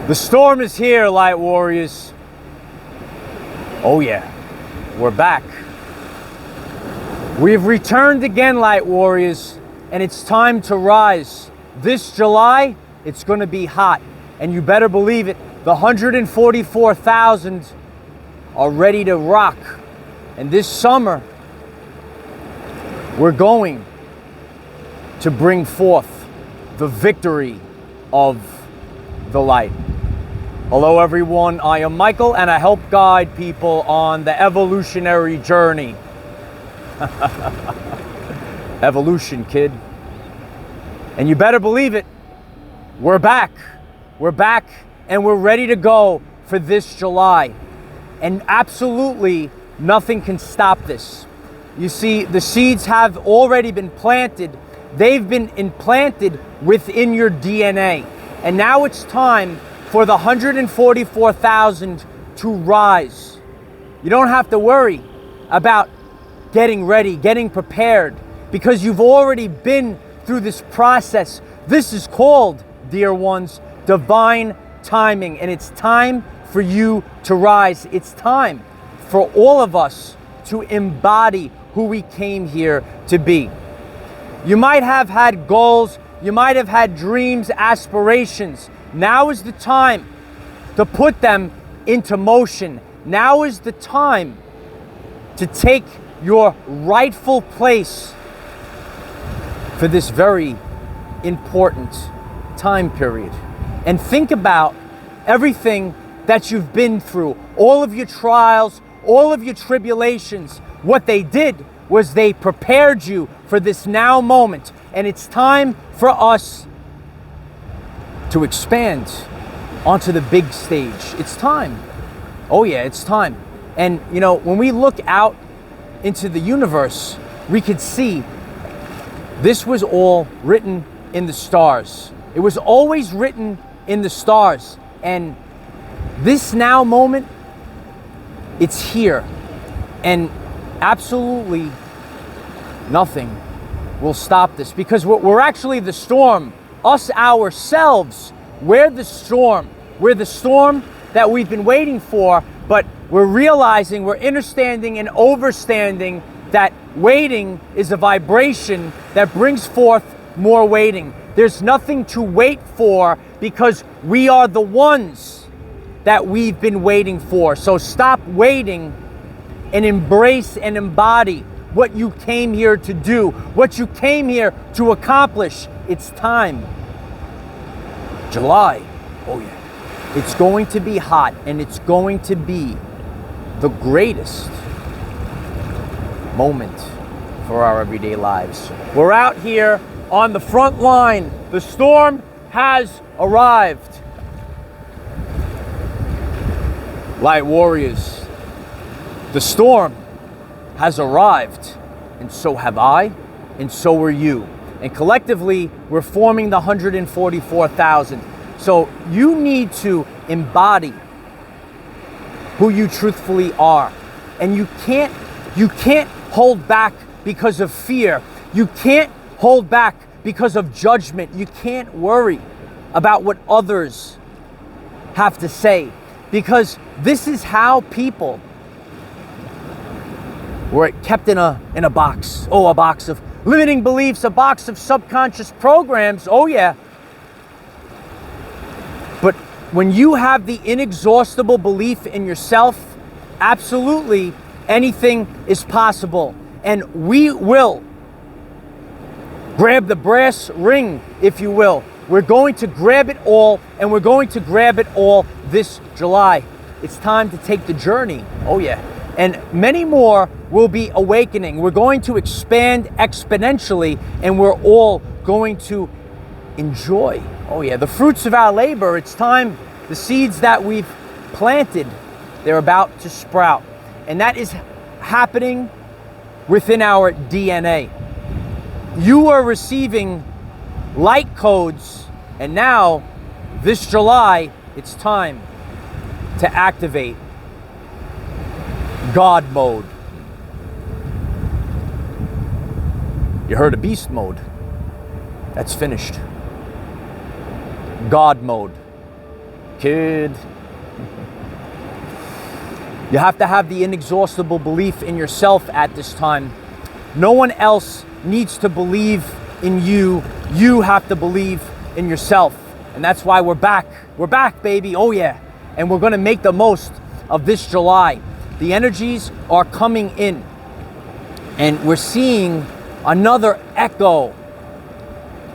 The storm is here, light warriors. Oh yeah, we're back. We've returned again, light warriors, and it's time to rise. This July, it's going to be hot, and you better believe it. The 144,000 are ready to rock. And this summer, we're going to bring forth the victory of the light. Hello everyone, I am Michael and I help guide people on the evolutionary journey. Evolution, kid. And you better believe it, we're back. We're back and we're ready to go for this July. And absolutely nothing can stop this. You see, the seeds have already been planted. They've been implanted within your DNA. And now it's time for the 144,000 to rise. You don't have to worry about getting ready, getting prepared, because you've already been through this process. This is called, dear ones, divine timing, and it's time for you to rise. It's time for all of us to embody who we came here to be. You might have had goals, you might have had dreams, aspirations. Now is the time to put them into motion. Now is the time to take your rightful place for this very important time period. And think about everything that you've been through, all of your trials, all of your tribulations. What they did was they prepared you for this now moment. And it's time for us to expand onto the big stage. It's time. Oh yeah, it's time. And you know, when we look out into the universe, we could see this was all written in the stars. It was always written in the stars. And this now moment, it's here. And absolutely nothing will stop this, because we're actually the storm. Us ourselves, we're the storm. We're the storm that we've been waiting for, but we're realizing, we're understanding and overstanding that waiting is a vibration that brings forth more waiting. There's nothing to wait for because we are the ones that we've been waiting for. So stop waiting and embrace and embody what you came here to do, what you came here to accomplish. It's time. July, oh yeah. It's going to be hot, and it's going to be the greatest moment for our everyday lives. We're out here on the front line. The storm has arrived. Light warriors, the storm has arrived, and so have I, and so are you. And collectively, we're forming the 144,000. So you need to embody who you truthfully are. And you can't hold back because of fear. You can't hold back because of judgment. You can't worry about what others have to say, because this is how people were kept in a box. Oh, a box of limiting beliefs, a box of subconscious programs. Oh yeah. But when you have the inexhaustible belief in yourself, absolutely anything is possible. And we will grab the brass ring, if you will. We're going to grab it all, and we're going to grab it all this July. It's time to take the journey. Oh yeah. And many more will be awakening. We're going to expand exponentially, and we're all going to enjoy, oh yeah, the fruits of our labor. It's time. The seeds that we've planted, they're about to sprout. And that is happening within our DNA. You are receiving light codes, and now, this July, it's time to activate God mode. You heard of beast mode. That's finished. God mode kid. You have to have the inexhaustible belief in yourself at this time. No one else needs to believe in you. You have to believe in yourself. And that's why we're back. We're back, baby. Oh yeah. And we're going to make the most of this July. The energies are coming in. And we're seeing another echo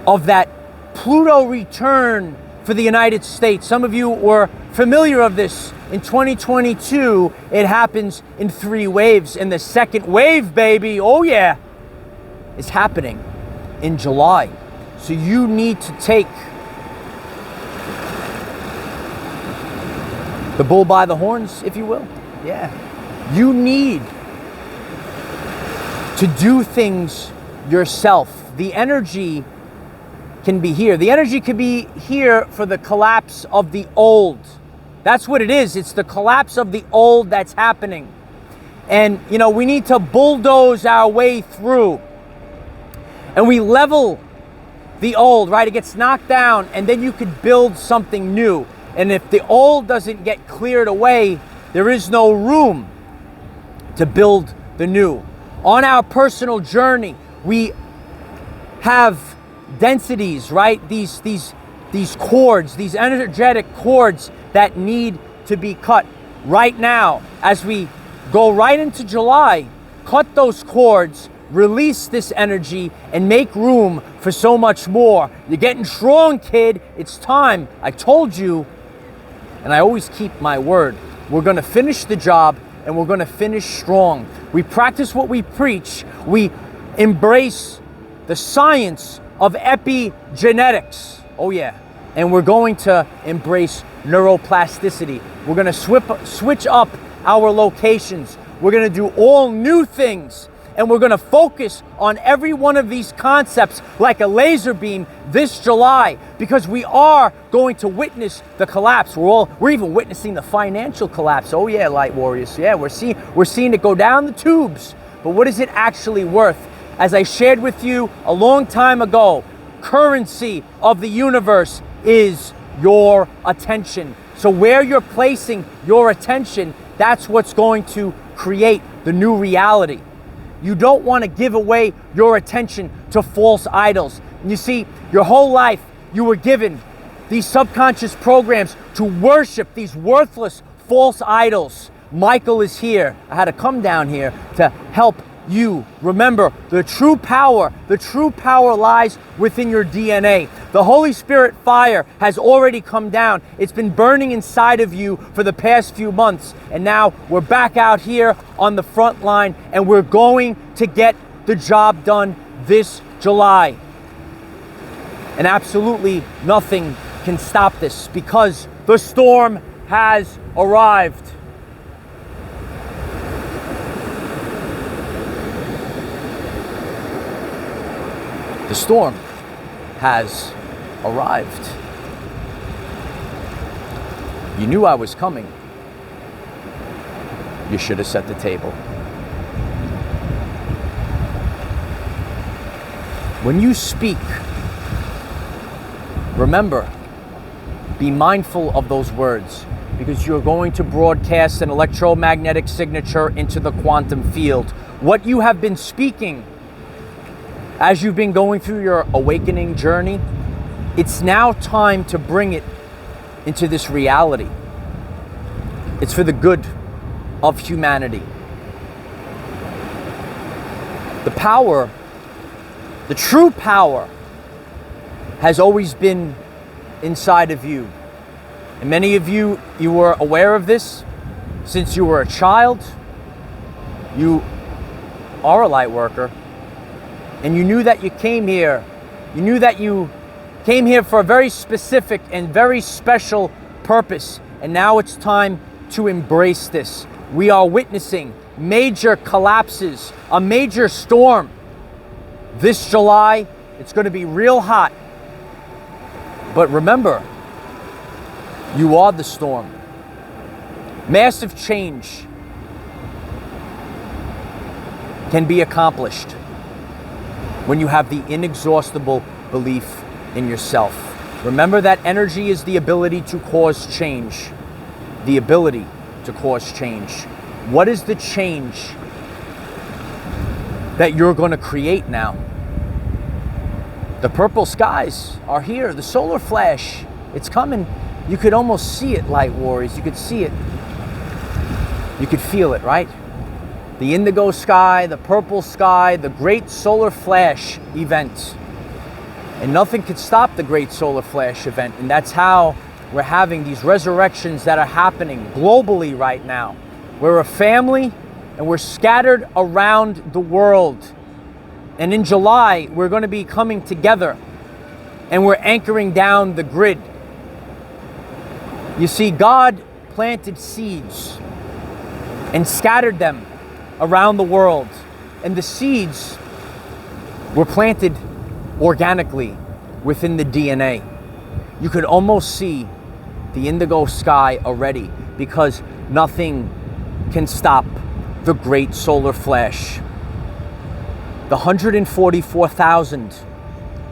of that Pluto return for the United States. Some of you were familiar of this. In 2022, it happens in 3 waves. And the second wave, baby, oh yeah, is happening in July. So you need to take the bull by the horns, if you will. Yeah. You need to do things yourself. The energy can be here. The energy can be here for the collapse of the old. That's what it is. It's the collapse of the old that's happening. And, you know, we need to bulldoze our way through. And we level the old, right? It gets knocked down, and then you could build something new. And if the old doesn't get cleared away, there is no room to build the new. On our personal journey, we have densities, right? These cords, these energetic cords that need to be cut right now. As we go right into July, cut those cords, release this energy, and make room for so much more. You're getting strong, kid. It's time. I told you, and I always keep my word. We're going to finish the job, and we're going to finish strong. We practice what we preach. We embrace the science of epigenetics. Oh yeah. And we're going to embrace neuroplasticity. We're going to switch up our locations. We're going to do all new things. And we're going to focus on every one of these concepts like a laser beam this July, because we are going to witness the collapse. We're even witnessing the financial collapse. Oh yeah, light warriors. Yeah, we're seeing it go down the tubes. But what is it actually worth? As I shared with you a long time ago, currency of the universe is your attention. So where you're placing your attention, that's what's going to create the new reality. You don't want to give away your attention to false idols. And you see, your whole life you were given these subconscious programs to worship these worthless false idols. Michael is here. I had to come down here to help you remember the true power. The true power lies within your DNA. The Holy Spirit fire has already come down. It's been burning inside of you for the past few months. And now we're back out here on the front line, and we're going to get the job done this July. And absolutely nothing can stop this, because the storm has arrived. The storm has arrived. You knew I was coming. You should have set the table. When you speak, remember, be mindful of those words, because you're going to broadcast an electromagnetic signature into the quantum field. What you have been speaking as you've been going through your awakening journey, it's now time to bring it into this reality. It's for the good of humanity. The power, the true power, has always been inside of you. And many of you, you were aware of this since you were a child. You are a light worker. And you knew that you came here. You knew that you came here for a very specific and very special purpose. And now it's time to embrace this. We are witnessing major collapses, a major storm. This July, it's going to be real hot. But remember, you are the storm. Massive change can be accomplished when you have the inexhaustible belief in yourself. Remember that energy is the ability to cause change. The ability to cause change. What is the change that you're going to create now? The purple skies are here. The solar flash, it's coming. You could almost see it, light warriors. You could see it. You could feel it, right? The indigo sky, the purple sky, the great solar flash event. And nothing could stop the great solar flash event. And that's how we're having these resurrections that are happening globally right now. We're a family and we're scattered around the world. And in July, we're going to be coming together and we're anchoring down the grid. You see, God planted seeds and scattered them around the world. And the seeds were planted organically within the DNA. You could almost see the indigo sky already because nothing can stop the great solar flash. The 144,000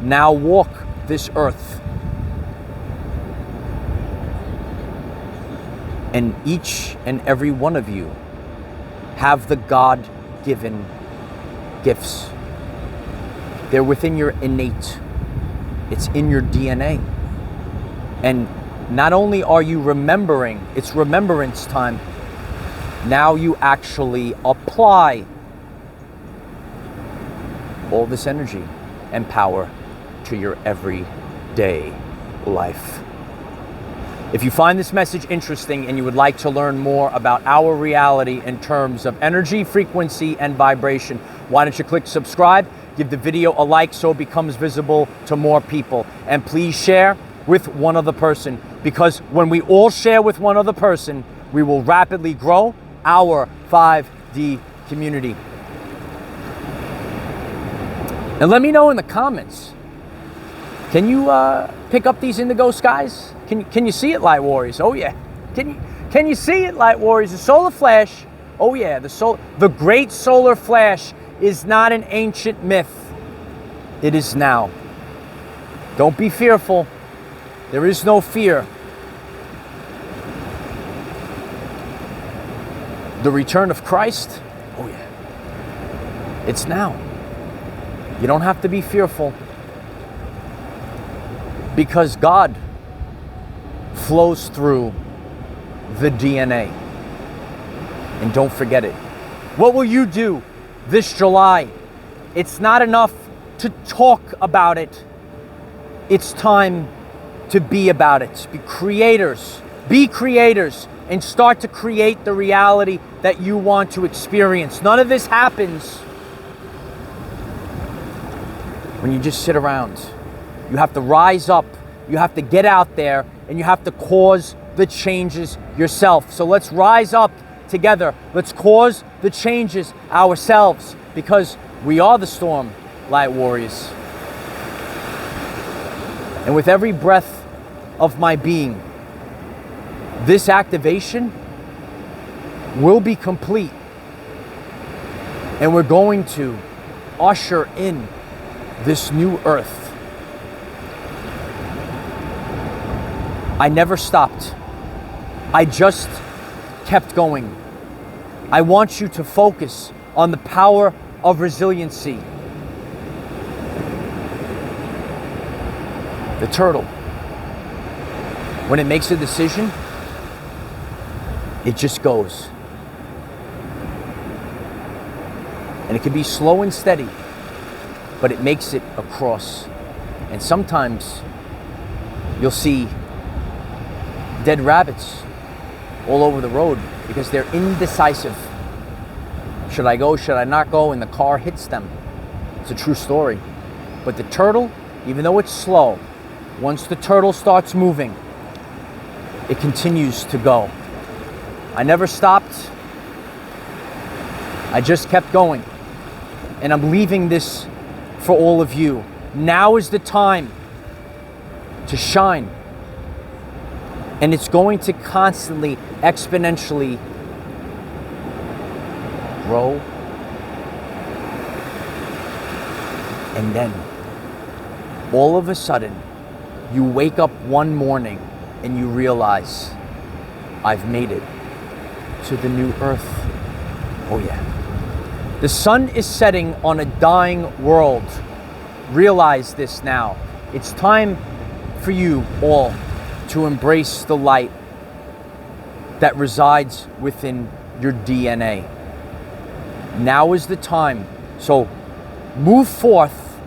now walk this earth. And each and every one of you have the God-given gifts. They're within your innate. It's in your DNA. And not only are you remembering, it's remembrance time. Now you actually apply all this energy and power to your everyday life. If you find this message interesting and you would like to learn more about our reality in terms of energy, frequency, and vibration, why don't you click subscribe, give the video a like so it becomes visible to more people, and please share with one other person, because when we all share with one other person, we will rapidly grow our 5D community. And let me know in the comments, can you pick up these indigo skies? Can you see it, light warriors? Oh yeah. Can you see it, light warriors? The solar flash. Oh yeah, the great solar flash is not an ancient myth. It is now. Don't be fearful. There is no fear. The return of Christ. Oh yeah. It's now. You don't have to be fearful, because God flows through the DNA. And don't forget it. What will you do this July? It's not enough to talk about it. It's time to be about it. Be creators. Be creators and start to create the reality that you want to experience. None of this happens when you just sit around. You have to rise up. You have to get out there and you have to cause the changes yourself. So let's rise up together. Let's cause the changes ourselves, because we are the storm, light warriors. And with every breath of my being, this activation will be complete. And we're going to usher in this new earth. I never stopped. I just kept going. I want you to focus on the power of resiliency. The turtle, when it makes a decision, it just goes. And it can be slow and steady, but it makes it across. And sometimes you'll see dead rabbits all over the road because they're indecisive. Should I go? Should I not go? And the car hits them. It's a true story. But the turtle, even though it's slow, once the turtle starts moving, it continues to go. I never stopped. I just kept going. And I'm leaving this for all of you. Now is the time to shine. And it's going to constantly, exponentially grow. And then, all of a sudden, you wake up one morning and you realize, I've made it to the new earth. Oh yeah. The sun is setting on a dying world. Realize this now. It's time for you all to embrace the light that resides within your DNA. Now is the time. So move forth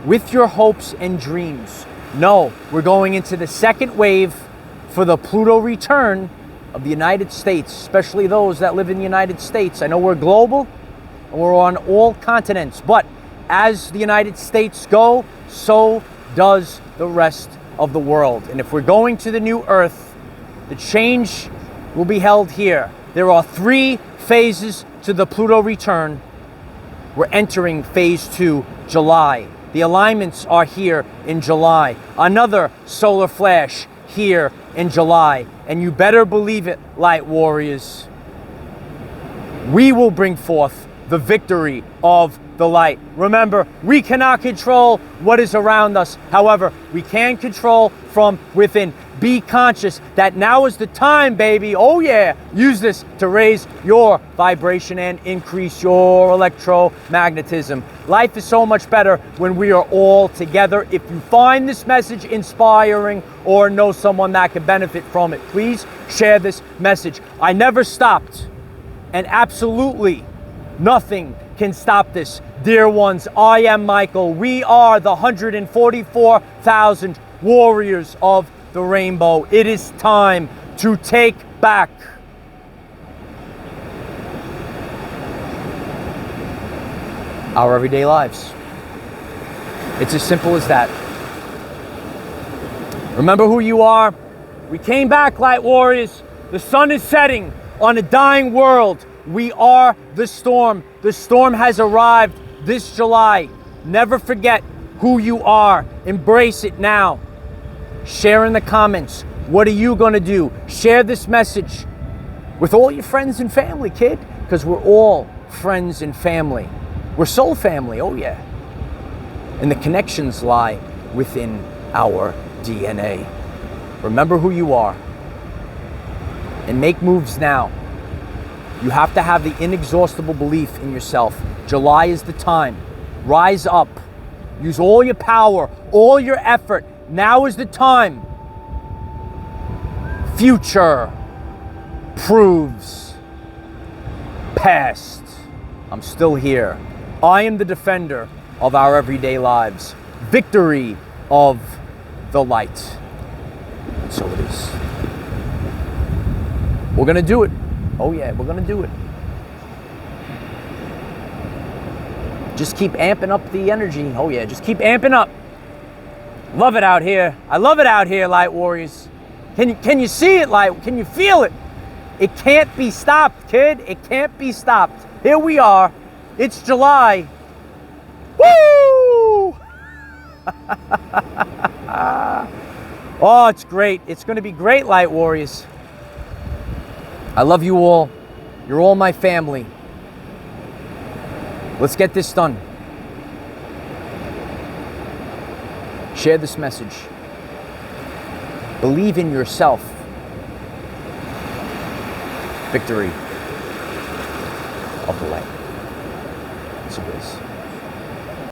with your hopes and dreams. No, we're going into the second wave for the Pluto return of the United States, especially those that live in the United States. I know we're global and we're on all continents, but as the United States go, so does the rest of the world. And if we're going to the new earth, the change will be held here. There are 3 phases to the Pluto return. We're entering phase 2, July. The alignments are here in July. Another solar flash here in July. And you better believe it, light warriors. We will bring forth the victory of the light. Remember, we cannot control what is around us. However, we can control from within. Be conscious that now is the time, baby. Oh yeah, use this to raise your vibration and increase your electromagnetism. Life is so much better when we are all together. If you find this message inspiring or know someone that could benefit from it, please share this message. I never stopped, and absolutely nothing can stop this. Dear ones, I am Michael. We are the 144,000 warriors of the rainbow. It is time to take back our everyday lives. It's as simple as that. Remember who you are. We came back, light warriors. The sun is setting on a dying world. We are the storm. The storm has arrived this July. Never forget who you are. Embrace it now. Share in the comments. What are you going to do? Share this message with all your friends and family, kid, because we're all friends and family. We're soul family, oh yeah. And the connections lie within our DNA. Remember who you are and make moves now. You have to have the inexhaustible belief in yourself. July is the time. Rise up. Use all your power, all your effort. Now is the time. Future proves past. I'm still here. I am the defender of our everyday lives. Victory of the light. And so it is. We're going to do it. Oh yeah, we're going to do it. Just keep amping up the energy. Oh yeah, just keep amping up. Love it out here. I love it out here, light warriors. Can you see it, light? Can you feel it? It can't be stopped, kid. It can't be stopped. Here we are. It's July. Woo! Oh, it's great. It's going to be great, light warriors. I love you all. You're all my family. Let's get this done. Share this message. Believe in yourself. Victory of the light. So it is.